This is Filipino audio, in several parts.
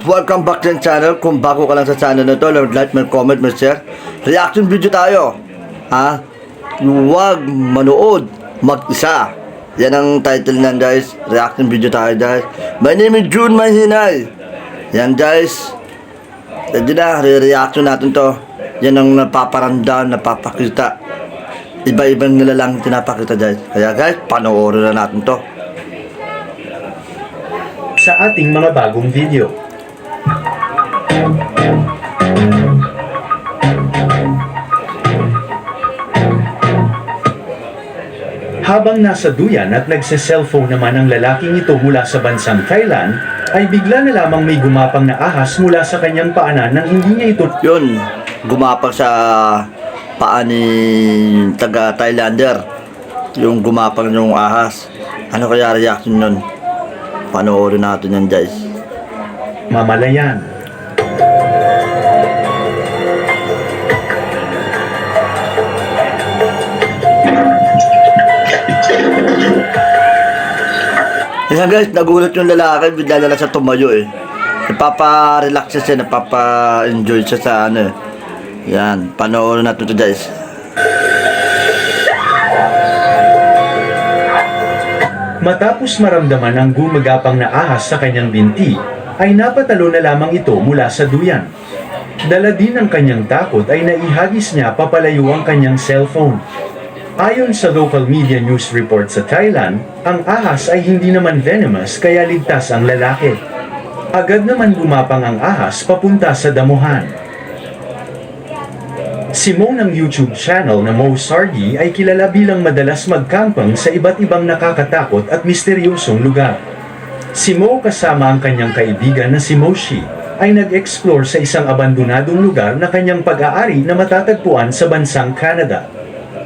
up? Welcome back to the channel. Kung bago ka lang sa channel na to, like, comment, share. Reaction video tayo. Ha? Huwag manood mag-isa. Yan ang title niyan, guys. Reaction video tayo, guys. My name is June Mahinay. Yan, guys. Yan na, re-reaction natin to. Yan ang napaparamdam, napapakita. Iba-ibang nila lang tinapakita, guys. Kaya, guys, panoorin na natin to. Sa ating mga bagong video. Habang nasa duyan at nagse-cellphone naman ang lalaking ito mula sa bansang Thailand, ay bigla na lamang may gumapang na ahas mula sa kanyang paanan nang hindi niya ito... Yun, gumapang sa paa ni taga-Thailander. Yung gumapang yung ahas. Ano kaya reaction nun? Panoorin natin yan, guys. Mamalayan. Yan, guys, nagulat yung lalaki, bigla na lang sa tumayo eh. Napapa-relax siya, napapa-enjoy siya sa ano eh. Yan, panoorin natin ito, guys. Matapos maramdaman ang gumagapang na ahas sa kanyang binti, ay napatalo na lamang ito mula sa duyan. Dala din ng kanyang takot ay naihagis niya papalayo ang kanyang cellphone. Ayon sa local media news report sa Thailand, ang ahas ay hindi naman venomous kaya ligtas ang lalaki. Agad naman gumapang ang ahas papunta sa damuhan. Si Mo ng YouTube channel na Mo Sargi ay kilala bilang madalas magkampang sa iba't ibang nakakatakot at misteryosong lugar. Si Mo kasama ang kanyang kaibigan na si Moshi ay nag-explore sa isang abandonadong lugar na kanyang pag-aari na matatagpuan sa bansang Canada.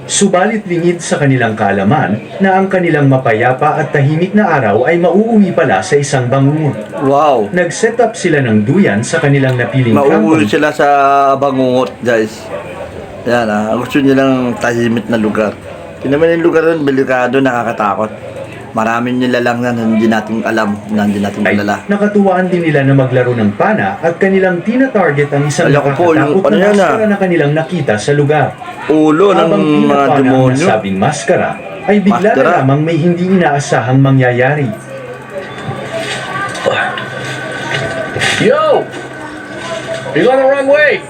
Subalit lingid sa kanilang kaalaman na ang kanilang mapayapa at tahimik na araw ay mauuwi pala sa isang bangungot. Wow! Nag-set up sila ng duyan sa kanilang napiling Mauuwi kampong. sila sa bangungot, guys. Yan gusto nilang tahimik na lugar. Hindi naman yung lugar nun, delikado, nakakatakot. Maraming nilalang na hindi natin alam, na hindi natin Ay, kilala. nakatuwaan din nila na maglaro ng pana at kanilang tina-target ang isang Alam ko po, yung nakakatakot ano na yan, maskara na kanilang nakita sa lugar. Ulo ng Habang mga pinapana ang demonyo. nasabing maskara, ay bigla Maskara? na lamang may hindi inaasahang mangyayari. Yo! You're going the wrong way!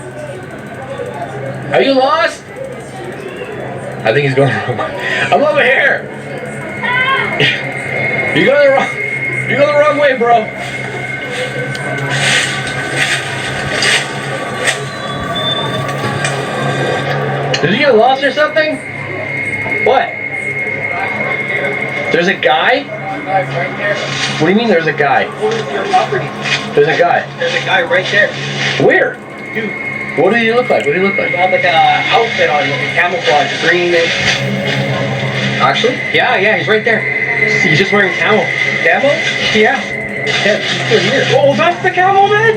Are you lost? I think he's going the wrong way. I'm over here! You're going the wrong way, bro! Did you get lost or something? What? There's a guy? What do you mean there's a guy? Your property. There's a guy. There's a guy right there. Where? Dude, What did he look like? What did he look he like? had like a outfit on, like a camouflage, green. Actually? Yeah, he's right there. He's just wearing camo. Camo? Yeah. Yeah, he's still here. Oh, that's the camo, man?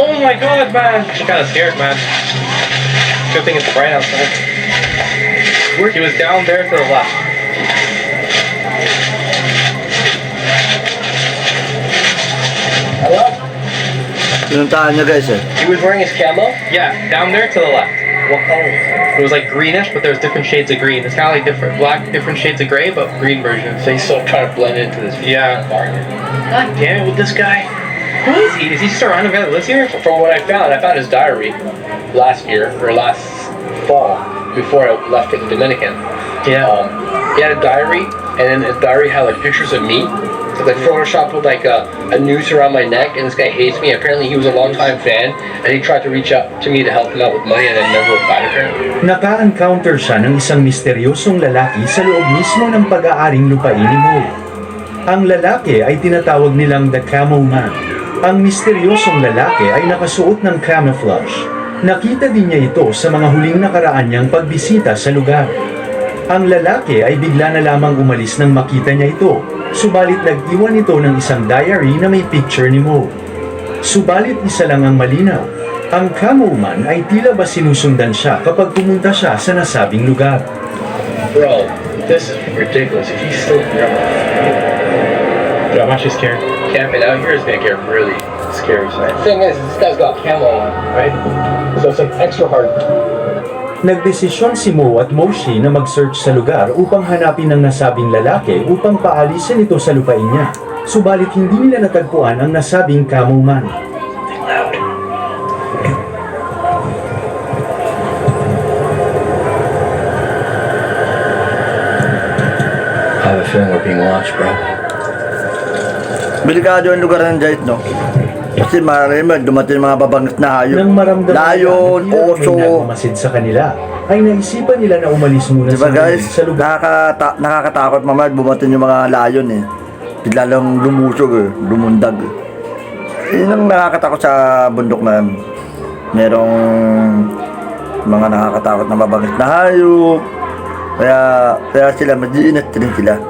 Oh my god, man. I'm kind of scared, man. Good thing it's bright outside. He was down there to the left. Hello? Pinuntahan niya, guys eh. He was wearing his camo? Yeah, down there to the left. What color? It was like greenish, but there's different shades of green. It's kind of like different black, different shades of gray, but green version. So he's still trying to blend into this Yeah. environment. God damn it with this guy. Who is he? Is he just a random guy that lives here? From what I found his diary last year, or last fall, before I left for the Dominican. Yeah. He had a diary, and in his diary had like pictures of me. So like photoshopped with like a noose around my neck, and this guy hates me. Apparently he was a longtime fan, and he tried to reach out to me to help him out with money, and I never replied apparently. Naka-encounter siya ng isang misteryosong lalaki sa loob mismo ng pag-aaring lupain ni Mo. Ang lalaki ay tinatawag nilang The Camo Man. Ang misteryosong lalaki ay nakasuot ng camouflage. Nakita din niya ito sa mga huling nakaraan niyang pagbisita sa lugar. Ang lalaki ay bigla na lamang umalis nang makita niya ito, subalit nag-iwan ito ng isang diary na may picture ni Mo. Subalit isa lang ang malinaw, ang Camo Man ay tila ba sinusundan siya kapag pumunta siya sa nasabing lugar. Bro, this is ridiculous. If he's still Dude, I'm actually scared. camping out here, is gonna get really scary sight. Thing is, this guy's got camo on, right? So it's like extra hard. Nagdesisyon si Mo at Moshi na mag-search sa lugar upang hanapin ang nasabing lalaki upang paalisin ito sa lupain niya. Subalit hindi nila natagpuan ang nasabing camo man. I have a feeling we're being watched, bro. Delikado yung lugar ng Jait, no? Kasi maraming dumating mga babangis na hayop. Nang maramdaman Layon, nila na may oso. nagmamasid sa kanila, ay naisipan nila na umalis muna Diba guys, sa lugar. nakakatakot mamaya bumating yung mga layon eh. Bigla lang lumusog eh, lumundag eh. Yun ang nakakatakot sa bundok na yan. Merong mga nakakatakot na babangis na hayop. Kaya sila, mag-iinat din sila.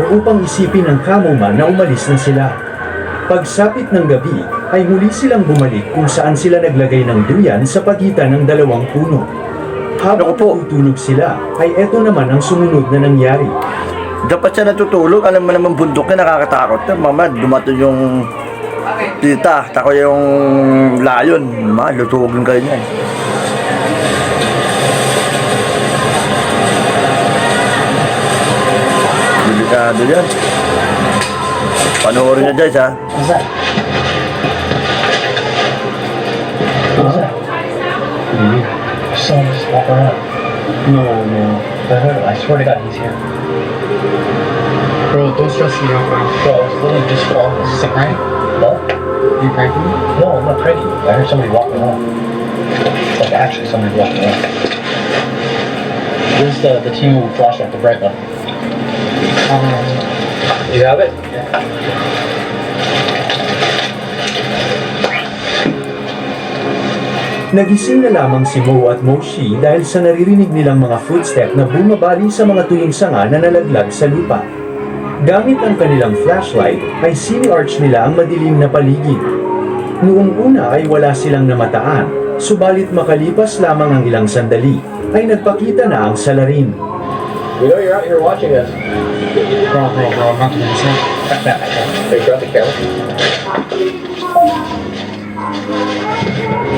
Upang isipin ng camo man na umalis na sila. Pagsapit ng gabi, ay muli silang bumalik kung saan sila naglagay ng duyan sa pagitan ng dalawang puno. Habang natutulog sila, ay eto naman ang sumunod na nangyari. Dapat siya natutulog, alam mo naman bundok na nakakatakot. Mama, dumating yung tita, tako yung layon. Ma, lutugin kayo niya eh. Delikado yan. Panoorin niya guys ha. What's that? What's that? What do you mean? Someone just walking around. No. I heard him. I swear to God, he's here. Bro, don't stress me out, bro. Bro, I was literally just walking. Is this a prank? No? Are you pranking me? No, I'm not pranking you. I heard somebody walking around. Like, actually, somebody walking around. Where's the team with flashlight, the bright one? You have it? Nagising na lamang si Mo at Moshi dahil sa naririnig nilang mga footstep na bumabali sa mga tuyong sanga na nalaglag sa lupa. Gamit ang kanilang flashlight ay sini-arch nila ang madilim na paligid. Noong una ay wala silang namataan, subalit makalipas lamang ang ilang sandali ay nagpakita na ang salarin. We know you're out here watching us. Bro, I'm not gonna say. They got the camera.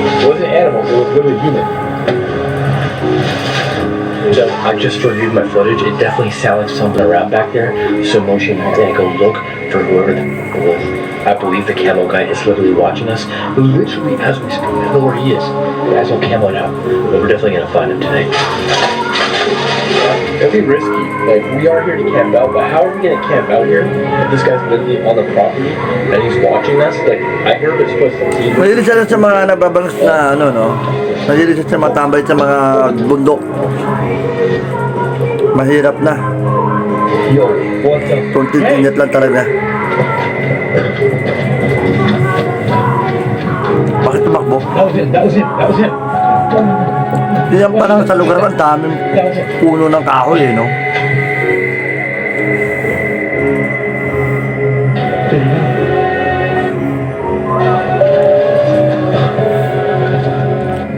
It wasn't animals, it was literally human. I just reviewed my footage. It definitely sounded like something around back there. So Moshi and I had to go look for whoever the was. I believe the camo guy is literally watching us. But literally, as we speak, I know where he is. He has no camo now. But we're definitely gonna find him tonight. It'd be risky. Like, we are here to camp out, but how are we gonna camp out here if this guy's literally on the property and he's watching us? Like, I heard we're supposed to see him. Mahilig sila sa mga nababangis na ano no. Mahilig sila sa matambay sa mga bundok. Mahirap na. Yo, what's up? Kunting ingat lang talaga. Bakit tumakbo? That was him. Diyan pa lang sa lugar ang daming puno ng kahoy eh no.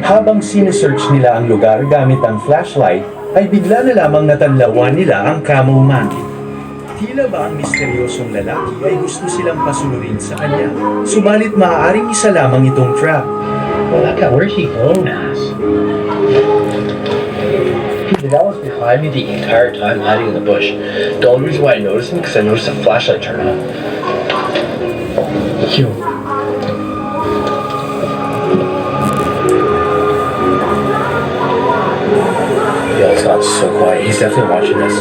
Habang sinesearch nila ang lugar gamit ang flashlight, ay bigla na lamang natanlawan nila ang camo man. Tila ba ang misteryosong lalaki ay gusto silang pasunurin sa kanya, subalit maaaring isa lamang itong trap. Well, that guy, where's he going, ass? The guy was behind me the entire time, hiding in the bush. The only reason why I noticed him because I noticed the flashlight turn on. Yo. Yo, it's got so quiet. He's definitely watching us.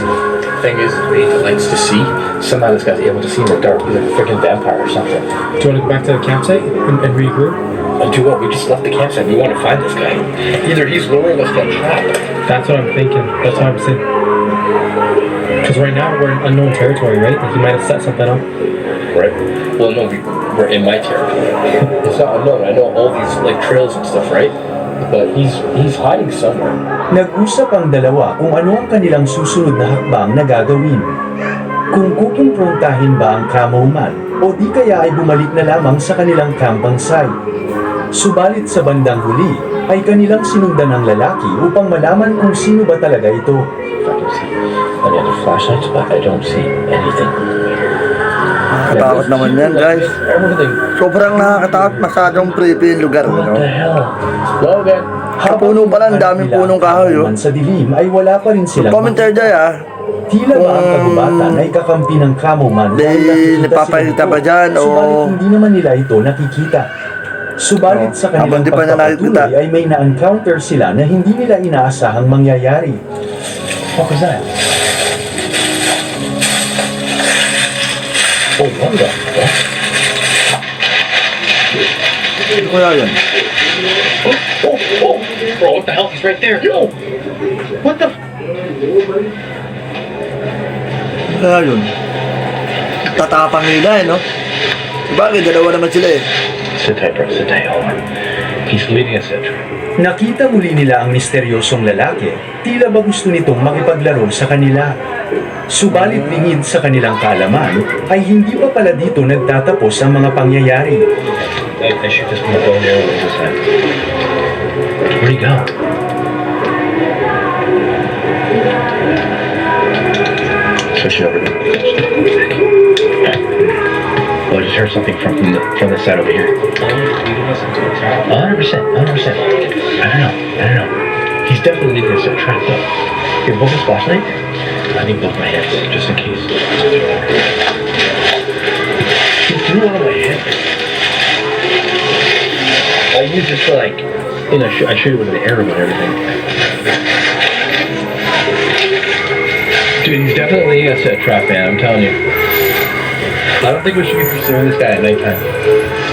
Thing is, we need the lights to see. Somehow this guy's able to see in the dark. He's like a freaking vampire or something. Do you want to go back to the campsite and regroup? Do what? We just left the campsite. We want to find this guy. Either he's luring us to a trap. That's what I'm thinking. That's what I'm saying. Because right now we're in unknown territory, right? Like he might have set something up. Right? Well, no, we're in my territory. It's not unknown. I know all these like trails and stuff, right? But he's hiding somewhere. Nag-usap ang dalawa kung ano ang kanilang susunod na hakbang na gagawin. Kung kukumprontahin ba ang camo man o di kaya ay bumalik na lamang sa kanilang camping site. Subalit sa bandang huli ay kanilang sinundan ang lalaki upang malaman kung sino ba talaga ito. If I can see any other flashlights, but I don't see anything. Nakakatakot naman yan, guys. Everything. Sobrang nakakatakot, masyadong creepy yung lugar, What no? the hell? Logan. Sa puno pa lang, daming punong kahoy, oh. Sa dilim ay wala pa rin silang Commenter dyan, ah. Tila ba ang kagubatan ay kakampi ng Camo Man May dahil nakikita napapakita sila ba dyan, ito, o- subalit hindi naman nila ito nakikita. Subalit sa Habang kanilang di pa na pagpapatuloy nakikita. ay may na-encounter sila na hindi nila inaasahang mangyayari. What was that? Oh, what the fuck? Ano kaya yun? Oh, bro, what the hell? He's right there. Yo! What the? Ano kaya yun? Tatapang nila, eh, no? Sabagay, dalawa naman sila, eh. Sit tight, bro. Sit tight. Hold on. He's leading us in. Nakita muli nila ang misteryosong lalaki, tila ba gusto nitong makipaglaro sa kanila. Subalit lingid sa kanilang kaalaman, ay hindi pa pala dito nagtatapos ang mga pangyayari. I shoot this from the bow and arrow with this hand. Where'd he go? Switch it over. Oh, I just heard something from the side over here. 100%. 100%. I don't know. He's definitely leaving us a trap though. Here, both his flashlight. I need both my hands, just in case. He's doing one of my hands. I use this for like, I shoot it with an arrow and everything. Dude, he's definitely leading us to a trap, man. I'm telling you. I don't think we should be pursuing this guy at nighttime.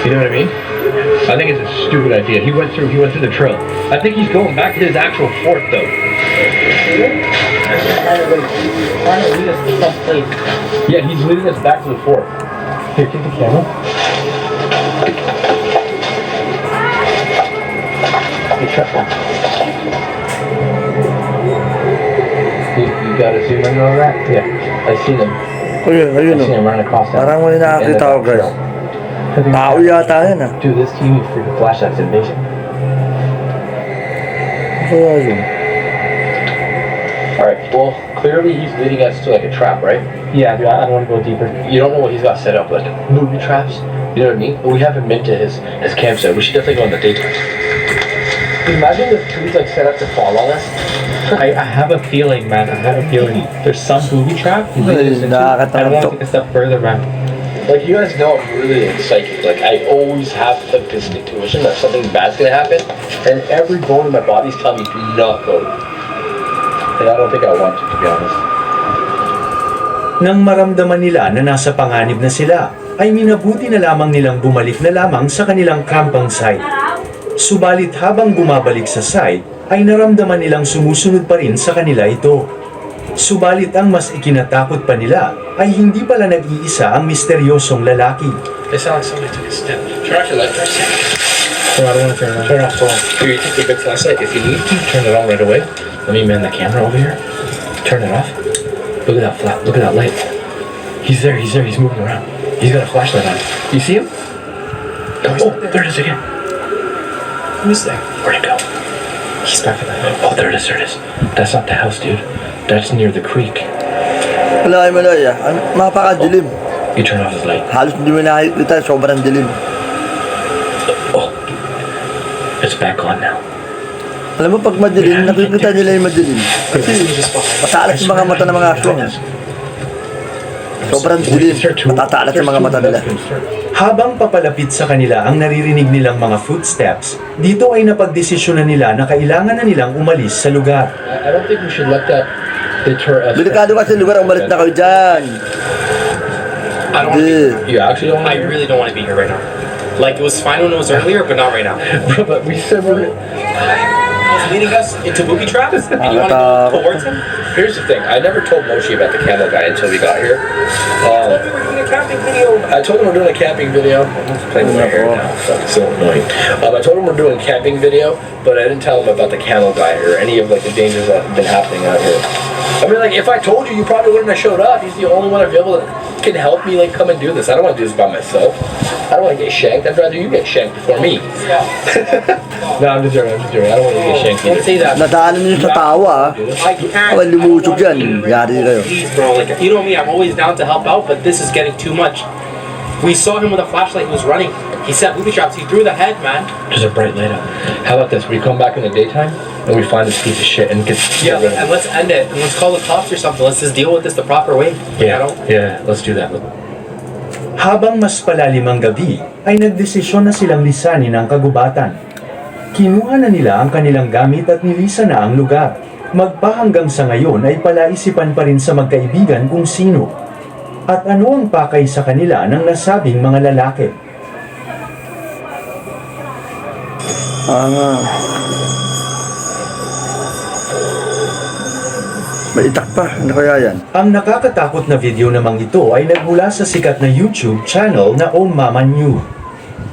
You know what I mean? I think it's a stupid idea. He went through the trail. I think he's going back to his actual fort, though. Trying to lead us to some place. Yeah, he's leading us back to the fort. Here, take the camera. Hey, trap one. You gotta zoom in on that? Yeah, I seen him. Ayun, ayun, I seen him oh. running across that. Parang may nakakita ko, guys. Tao yata yan, ah. Dude, this TV freaking flashlight's amazing. Ano kaya yun? Alright, well, clearly he's leading us to like a trap, right? Yeah, dude, I don't want to go deeper. You don't know what he's got set up, like movie traps. You know what I mean? We haven't been to his campsite. We should definitely go in the daytime. Imagine if trees like set up to fall on us. I have a feeling, man. I have a feeling. There's some booby trap. He's leading us into. I don't want to take a step further, man. Like you guys know, I'm really like psychic. Like I always have like this intuition that something bad's gonna happen, and every bone in my body's telling me do not go. And I don't think I want to be honest. Nang maramdaman nila na nasa panganib na sila, ay minabuti na lamang nilang bumalik na lamang sa kanilang camping site. Subalit habang bumabalik sa site, ay naramdaman nilang sumusunod pa rin sa kanila ito. Subalit ang mas ikinatakot pa nila ay hindi pala nag-iisa ang misteryosong lalaki. It sounds like somebody took a step. Turn off your light first. So I don't want to turn around. Turn off. Here, you take the big flashlight. If you need to, turn it on right away. Let me man the camera over here. Turn it off. Look at that flat. Look at that light. He's there. He's moving around. He's got a flashlight on. You see him? Oh, there it is again. Who's there? Where'd it go? He's back in the house. Oh, there it is. That's not the house, dude. That's near the creek. Malay, ah. Mapakadilim. You turn off his light. Halos hindi mo nakikita, sobrang dilim. Oh, it's back on now. Alam mo, pag madilim, nakikita nila yung madilim. Kasi matalas yung mga mata ng mga aswang. Sobrang dilim, matatalas yung mga mata nila. Habang papalapit sa kanila ang naririnig nilang mga footsteps, dito ay napagdesisyonan nila na kailangan na nilang umalis sa lugar. I don't think we should let that deter us. Delikado kasi lugar, umalis na kayo dyan. I don't want to Hindi. You actually don't I really don't want to be here right now. Like, it was fine when it was earlier, but not right now. But we said we're... He's leading us into booby traps, and you want to go towards him? Here's the thing. I never told Moshi about the camel guy until we got here. I thought we were doing a camping video. I told him we're doing a camping video. I'm playing with my hair now. It's so annoying. I told him we're doing a camping video, but I didn't tell him about the camel guy or any of like the dangers that have been happening out here. I mean, like, if I told you, you probably wouldn't have showed up. He's the only one available that can help me, like, come and do this. I don't want to do this by myself. I don't want to get shanked. I'd rather you get shanked before me. No, I'm just joking. I don't want you to get shanked Don't either. say that. Nadaanan nyo sa tawa, ah. I can't. Awal lumusog yan, yari kayo. Please, bro. Like, you know me, I'm always down to help out, but this is getting too much. We saw him with a flashlight. He was running. He set booby traps. He threw the head, man. There's a bright light out. How about this? We come back in the daytime and we find this piece of shit and get Yeah, rid of and it. let's end it. And let's call the cops or something. Let's just deal with this the proper way. You know? Yeah, let's do that. Habang mas palalim ang gabi, ay nagdesisyon na silang lisanin ang kagubatan. Kinuha na nila ang kanilang gamit at nilisa na ang lugar. Magpahanggang sa ngayon ay palaisipan pa rin sa magkaibigan kung sino at ano ang pakay sa kanila ng nasabing mga lalaki. May itak pa. Ano kaya yan? Ang nakakatakot na video namang ito ay nagmula sa sikat na YouTube channel na Oh Mama New.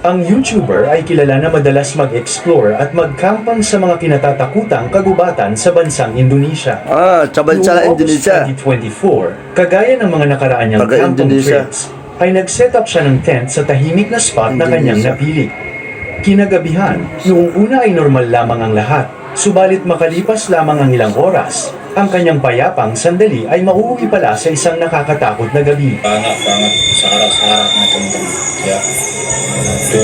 Ang YouTuber ay kilala na madalas mag-explore at magkampang sa mga kinatatakutang kagubatan sa bansang Indonesia. Sa bansa ng Noong Indonesia. August 2024, kagaya ng mga nakaraan niyang camping Taga-Indonesia. trips, ay nag-set up siya ng tent sa tahimik na spot na kanyang Indonesia. napili. Kinagabihan, noong una ay normal lamang ang lahat, subalit makalipas lamang ang ilang oras, ang kanyang payapang sandali ay mauuwi pala sa isang nakakatakot na gabi. Banget sa harap na teman-teman ya. Tuh.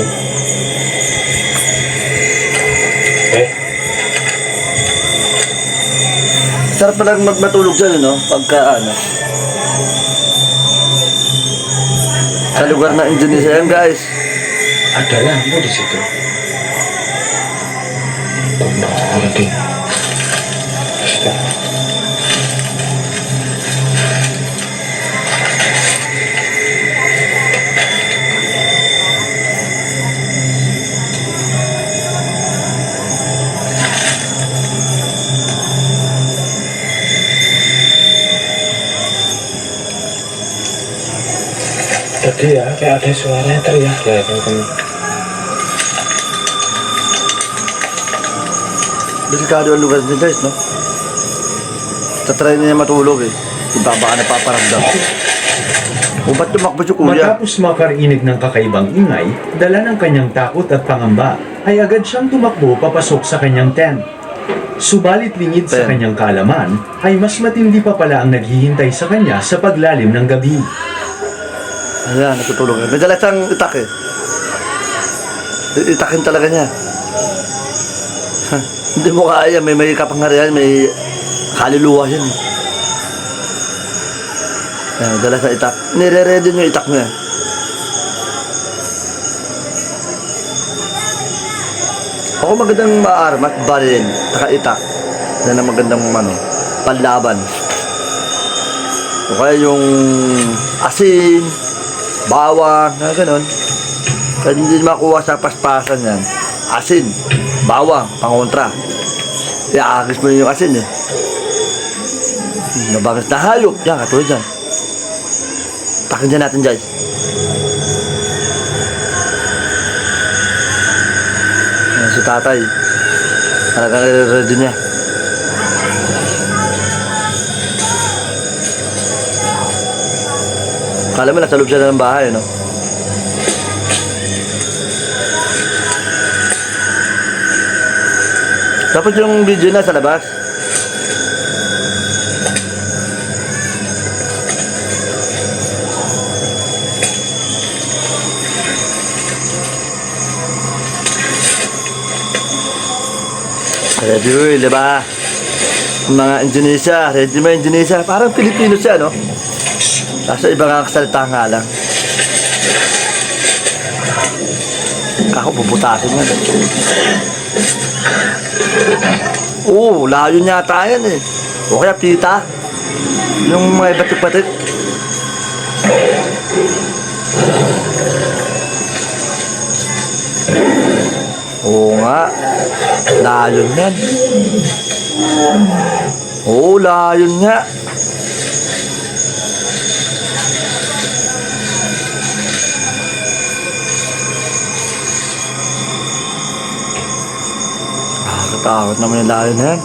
Sarap palang matulog dyan, no? Pagka, sa lugar ng Indonesia yan, guys. Ada lampu di situ. Lagi. Tadi ya, kayak ada suaranya teriak ya teman-teman. Delikado ang lugar niya, guys, no? Tatry na niya matulog, eh. Kung baka napaparamdam. O ba't tumakbo si kuya? Matapos makarinig ng kakaibang ingay, dala ng kanyang takot at pangamba, ay agad siyang tumakbo papasok sa kanyang tent. Subalit lingid sa kanyang kaalaman, ay mas matindi pa pala ang naghihintay sa kanya sa paglalim ng gabi. Ayan, natutulog. May dala siyang itak, eh. Itakin talaga niya. Hindi mo kaya, may kapangyarihan, may kaluluwa yan. Ayan, dala sa itak. Nire-ready niyo yung itak niya. Ako magandang maarmat, baril, saka itak. Yan ang magandang panlaban. O kaya yung asin, bawang, gano'n. Kaya hindi makuha sa paspasan yan. Asin, bawang, pangontra. Iagis mo yung asin, eh. Nabangas na hayop. Yan, katulad yan. Takin dyan natin, guys. Yan, si tatay. Talagang ready niya. Kala mo, nasa loob siya ng bahay, no? Tapos yung video na sa labas. Ready mo, diba? Mga Indonesia, ready mo Indonesia. Parang Pilipino siya, no? Kaso iba nga kasalita nga lang. Kako, bubutasin nga. Oo, layo yata yan, eh. O kaya pita. Yung mga ibatik-batik. Oo nga. Layon yan. Oo, layon nga. Nakakatakot naman yung layon na yan.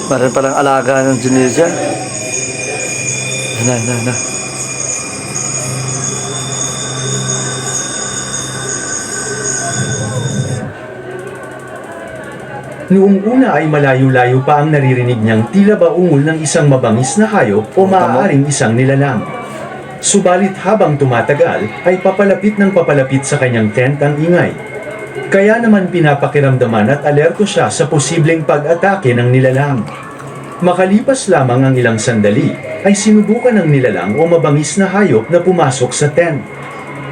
Meron palang alaga ng Indonesia. Na. Noong una ay malayo-layo pa ang naririnig niyang tila baungol ng isang mabangis na hayop o maaaring isang nilalang. Subalit habang tumatagal, ay papalapit ng papalapit sa kanyang tent ang ingay. Kaya naman pinapakiramdaman at alerto siya sa posibleng pag-atake ng nilalang. Makalipas lamang ang ilang sandali, ay sinubukan ng nilalang o mabangis na hayop na pumasok sa tent.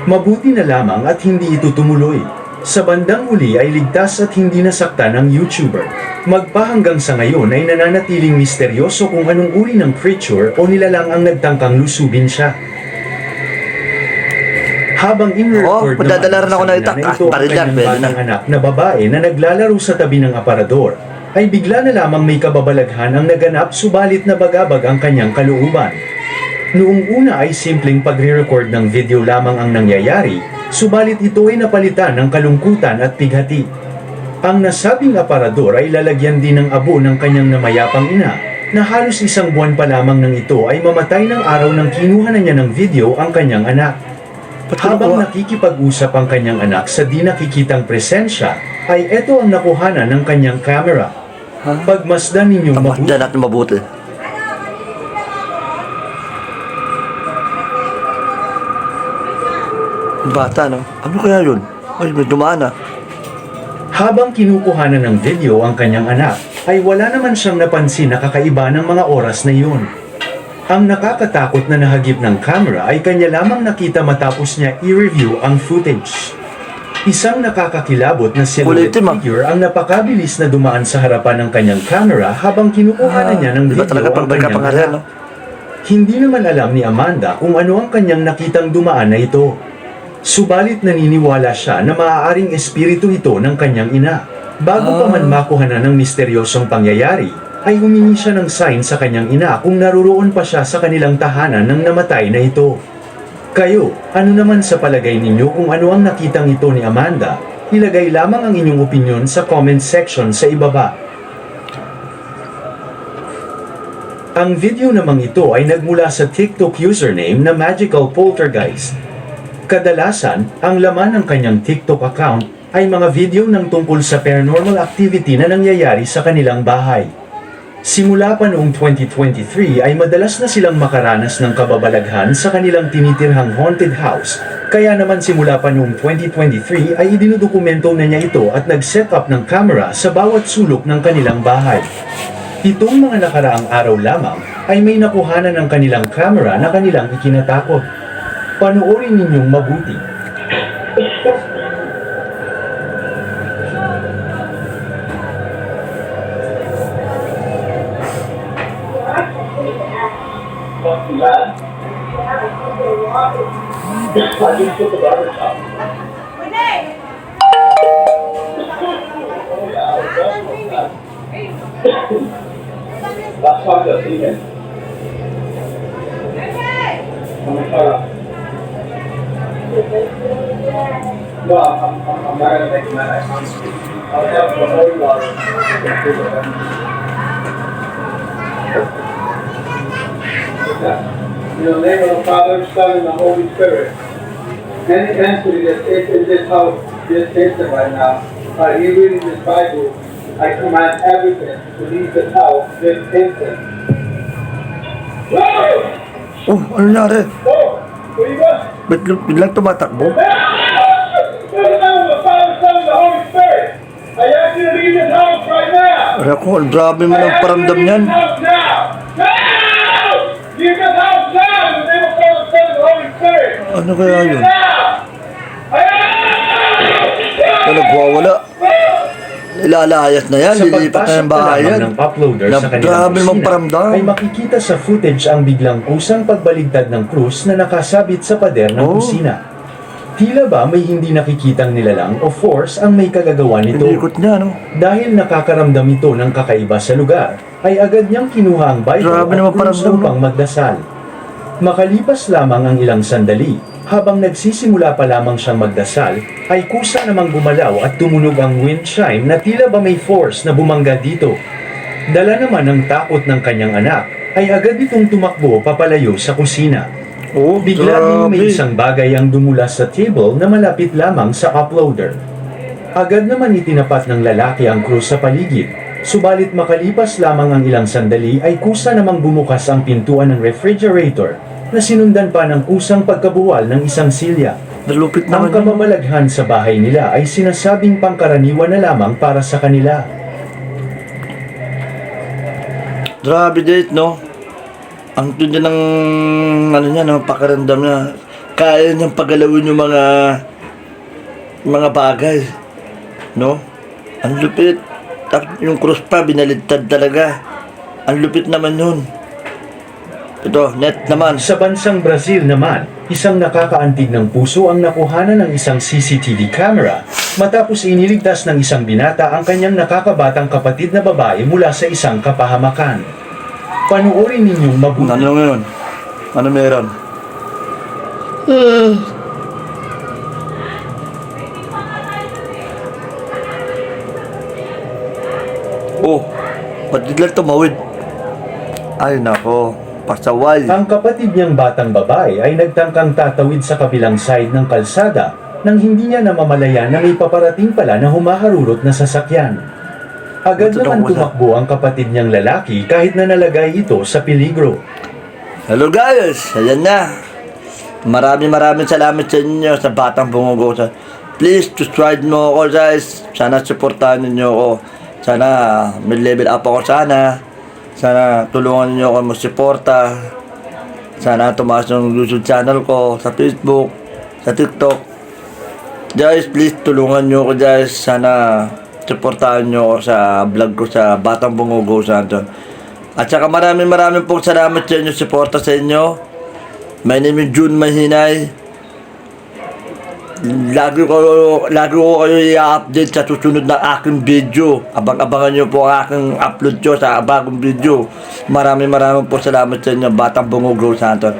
Mabuti na lamang at hindi ito tumuloy. Sa bandang huli ay ligtas at hindi nasaktan ang YouTuber. Magpahanggang sa ngayon ay nananatiling misteryoso kung anong uri ng creature o nilalang ang nagtangkang lusubin siya. Habang in-record padadala rin ako ng itak. na ito ang Baril yan, kanyang pwede na. batang anak na babae na naglalaro sa tabi ng aparador, ay bigla na lamang may kababalaghan ang naganap subalit na bagabag ang kanyang kalooban. Noong una ay simpleng pagre-record ng video lamang ang nangyayari, subalit ito ay napalitan ng kalungkutan at pighati. Ang nasabing aparador ay lalagyan din ng abo ng kanyang namayapang ina, na halos isang buwan pa lamang nang ito ay mamatay ng araw nang kinuha na niya ng video ang kanyang anak. Habang nakikipag-usap ang kanyang anak sa di nakikitang presensya, ay eto ang nakuhanan ng kanyang camera. Pagmasdan ninyong mabuti. Diyan natin mabuti. Bata, no? Ano kaya yun? Ay, may dumaan, ah. Habang kinukuhanan ng video ang kanyang anak, ay wala naman siyang napansin na kakaiba ng mga oras na iyon. Ang nakakatakot na nahagip ng camera ay kanya lamang nakita matapos niya i-review ang footage. Isang nakakakilabot na silhouette Ulitin, ma'am. figure ang napakabilis na dumaan sa harapan ng kanyang camera habang kinukuhanan niya ng Iba video talaga ang pag kanyang pangyarihan, anak. no? Hindi naman alam ni Amanda kung ano ang kanyang nakitang dumaan na ito. Subalit naniniwala siya na maaaring espiritu ito ng kanyang ina. Bago pa man makuhanan ng misteryosong pangyayari, ay humingi siya ng sign sa kanyang ina kung naruroon pa siya sa kanilang tahanan ng namatay na ito. Kayo, ano naman sa palagay ninyo kung ano ang nakitang ito ni Amanda? Ilagay lamang ang inyong opinion sa comment section sa ibaba. Ang video namang ito ay nagmula sa TikTok username na Magical Poltergeist. Kadalasan, ang laman ng kanyang TikTok account ay mga video ng tungkol sa paranormal activity na nangyayari sa kanilang bahay. Simula pa noong 2023 ay madalas na silang makaranas ng kababalaghan sa kanilang tinitirhang haunted house, kaya naman simula pa noong 2023 ay idinudokumento na niya ito at nag-set up ng camera sa bawat sulok ng kanilang bahay. Itong mga nakaraang araw lamang ay may nakuhanan ng kanilang camera na kanilang ikinatakot. Panoorin ninyong mabuti. No, I'm not gonna make you mad. I promise you. I'll have the holy water. In the name of the Father, Son, and the Holy Spirit. Any entity that is in this house, this instant right now, by you reading this Bible, I command everything to leave this house this instant. Whoa! Oh, ano nangyari? Whoa! What do you want? Biglang tumatakbo. In the name of the Father, Son, and the Holy Spirit, I ask you to leave this house right now. Ay, ako, grabe mo ng paramdam niyan. Leave this house now! Now! Leave this house now in the name of the Father, Son, and the Holy Spirit. Ano kaya Leave yun? it now! Na nagwawala. Ilalayas na yan, Sa lilipat na yung pagpasok pa bahay lamang yan. ng uploader Na sa kanilang grabe mong kusina, paramdam. ay makikita sa footage ang biglang kusang pagbaligtad ng krus na nakasabit sa pader ng Oh. kusina. Tila ba may hindi nakikitang nilalang o force ang may kagagawa nito? Inikot niya, no? Dahil nakakaramdam ito ng kakaiba sa lugar, ay agad niyang kinuha ang Bible Grabe at naman krus paramdam, no? upang magdasal. Makalipas lamang ang ilang sandali, habang nagsisimula pa lamang siyang magdasal, ay kusa namang gumalaw at tumunog ang wind chime na tila ba may force na bumangga dito. Dala naman ng takot ng kanyang anak, ay agad itong tumakbo papalayo sa kusina. Oh, Bigla ding may grabe. isang bagay ang dumula sa table na malapit lamang sa uploader. Agad naman itinapat ng lalaki ang krus sa paligid, subalit makalipas lamang ang ilang sandali ay kusa namang bumukas ang pintuan ng refrigerator na sinundan pa ng kusang pagkabuwal ng isang silya. Nalupit Ang naman yun. kamamalaghan sa bahay nila ay sinasabing pangkaraniwan na lamang para sa kanila. Grabe date, no? Ang tindi ng ano niya, ng pakiramdam niya. Kaya niyang pagalawin yung mga bagay. No? Ang lupit. Yung cross pa, binaliktad talaga. Ang lupit naman yun. Ito, net naman. Sa bansang Brazil naman, isang nakakaantig ng puso ang nakuhanan ng isang CCTV camera matapos iniligtas ng isang binata ang kanyang nakakabatang kapatid na babae mula sa isang kapahamakan. Panuorin ninyong mabuti. Ano ngayon? Ano meron? Oh, ba't biglang tumawid? Ay nako, pasaway. Ang kapatid niyang batang babae ay nagtangkang tatawid sa kabilang side ng kalsada nang hindi niya namamalayan na may paparating pala na humaharurot na sasakyan. Agad Ito naman daw, tumakbo ang kapatid niyang lalaki kahit na nalagay ito sa peligro. Hello guys, ayan na. Maraming salamat sa inyo sa Batang Bungugusan. Please subscribe mo ako guys. Sana supportahan niyo ako. Sana may level up ako sana. Sana tulungan niyo ako magsuporta. Sana tumaas yung YouTube channel ko sa Facebook, sa TikTok. Guys, please tulungan niyo ako guys. Sana supportahan niyo ako sa vlog ko sa Batang Bungugusan. At saka maraming pong salamat sa inyo, suporta sa inyo. My name is June Mahinay. Lagi ko kayo i-update sa susunod na aking video. Abang-abangan nyo po ang aking upload ko sa bagong video. Maraming po salamat sa inyo, Batang Bungugo Santos.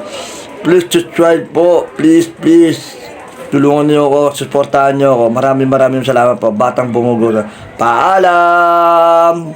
Please subscribe po, please. Tulungan niyo ako, suportahan niyo ako. Maraming salamat po, Batang Bungugo. Paalam!